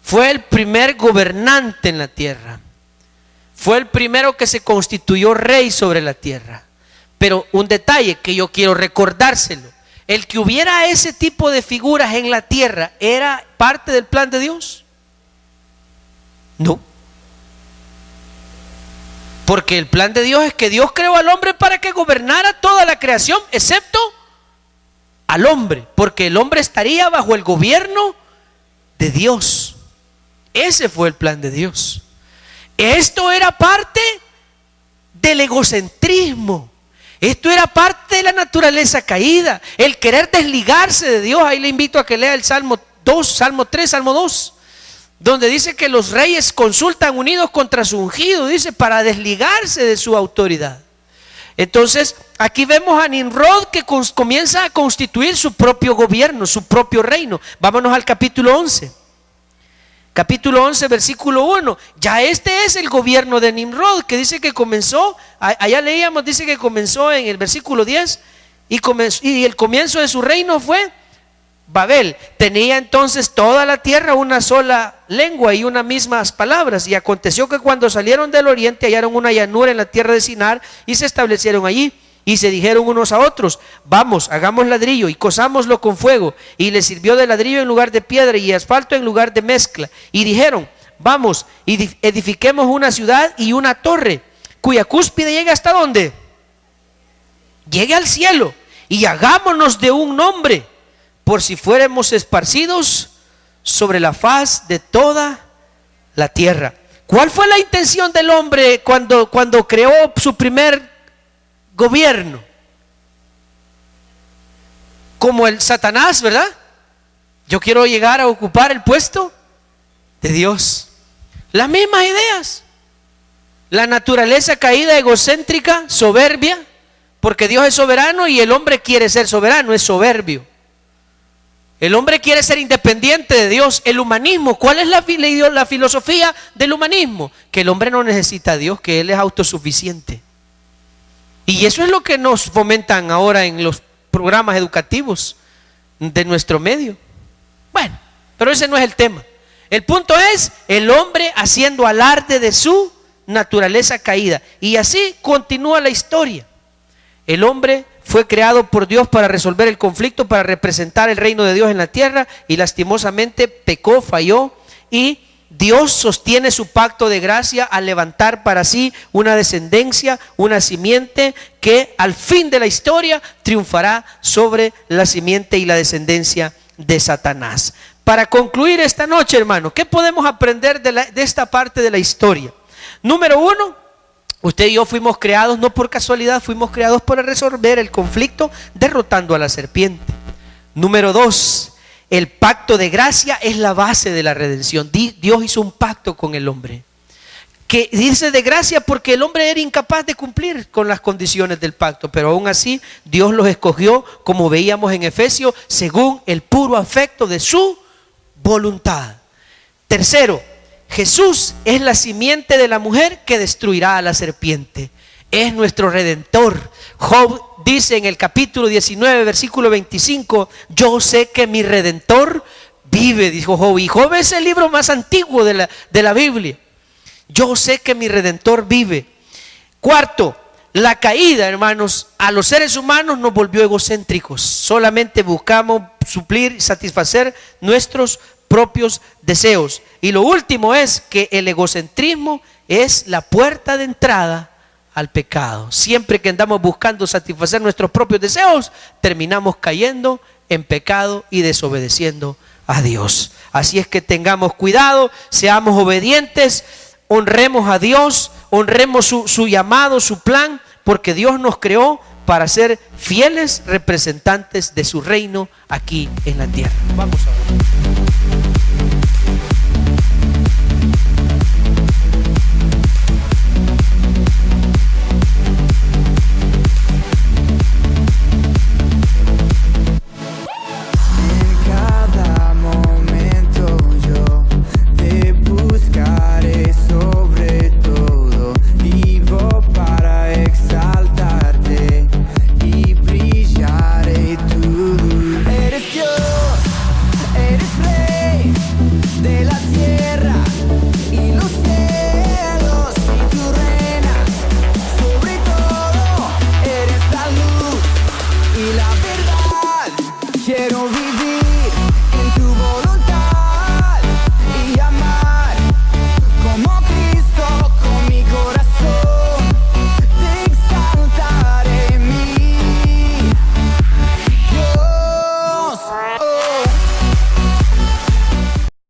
Fue el primer gobernante en la tierra. Fue el primero que se constituyó rey sobre la tierra. Pero un detalle que yo quiero recordárselo: el que hubiera ese tipo de figuras en la tierra, ¿era parte del plan de Dios? No. Porque el plan de Dios es que Dios creó al hombre para que gobernara toda la creación, excepto al hombre, porque el hombre estaría bajo el gobierno de Dios. Ese fue el plan de Dios. Esto era parte del egocentrismo. Esto era parte de la naturaleza caída, el querer desligarse de Dios. Ahí le invito a que lea el Salmo 2, Salmo 3, Salmo 2, donde dice que los reyes consultan unidos contra su ungido, dice, para desligarse de su autoridad. Entonces aquí vemos a Nimrod que comienza a constituir su propio gobierno, su propio reino. Vámonos al capítulo 11. Capítulo 11, versículo 1. Ya este es el gobierno de Nimrod, que dice que comenzó, allá leíamos, dice que comenzó en el versículo 10, y el comienzo de su reino fue Babel. Tenía entonces toda la tierra una sola lengua y unas mismas palabras. Y aconteció que cuando salieron del oriente hallaron una llanura en la tierra de Sinar y se establecieron allí. Y se dijeron unos a otros: vamos, hagamos ladrillo y cozámoslo con fuego. Y les sirvió de ladrillo en lugar de piedra y asfalto en lugar de mezcla. Y dijeron: vamos, edifiquemos una ciudad y una torre, cuya cúspide llegue ¿hasta dónde? Llegue al cielo. Y hagámonos de un nombre, por si fuéramos esparcidos sobre la faz de toda la tierra. ¿Cuál fue la intención del hombre cuando creó su primer gobierno? Como el Satanás, ¿verdad? Yo quiero llegar a ocupar el puesto de Dios. Las mismas ideas. La naturaleza caída, egocéntrica, soberbia, porque Dios es soberano y el hombre quiere ser soberano, es soberbio. El hombre quiere ser independiente de Dios. El humanismo, ¿cuál es la filosofía del humanismo? Que el hombre no necesita a Dios, que Él es autosuficiente. Y eso es lo que nos fomentan ahora en los programas educativos de nuestro medio. Bueno, pero ese no es el tema. El punto es el hombre haciendo alarde de su naturaleza caída. Y así continúa la historia. El hombre fue creado por Dios para resolver el conflicto, para representar el reino de Dios en la tierra, y lastimosamente pecó, falló, y Dios sostiene su pacto de gracia al levantar para sí una descendencia, una simiente que al fin de la historia triunfará sobre la simiente y la descendencia de Satanás. Para concluir esta noche, hermano, ¿qué podemos aprender de esta parte de la historia? Número uno, usted y yo fuimos creados no por casualidad, fuimos creados para resolver el conflicto derrotando a la serpiente. Número dos, el pacto de gracia es la base de la redención. Dios hizo un pacto con el hombre, que dice de gracia porque el hombre era incapaz de cumplir con las condiciones del pacto, pero aún así Dios los escogió, como veíamos en Efesios, según el puro afecto de su voluntad. Tercero, Jesús es la simiente de la mujer que destruirá a la serpiente. Es nuestro redentor. Job dice en el capítulo 19, versículo 25, yo sé que mi redentor vive, dijo Job. Y Job es el libro más antiguo de la Biblia. Yo sé que mi redentor vive. Cuarto, la caída, hermanos, a los seres humanos nos volvió egocéntricos. Solamente buscamos suplir y satisfacer nuestros propios deseos. Y lo último es que el egocentrismo es la puerta de entrada al pecado. Siempre que andamos buscando satisfacer nuestros propios deseos, terminamos cayendo en pecado y desobedeciendo a Dios. Así es que tengamos cuidado, seamos obedientes, honremos a Dios, honremos su llamado, su plan, porque Dios nos creó para ser fieles representantes de su reino aquí en la tierra. Vamos a ver.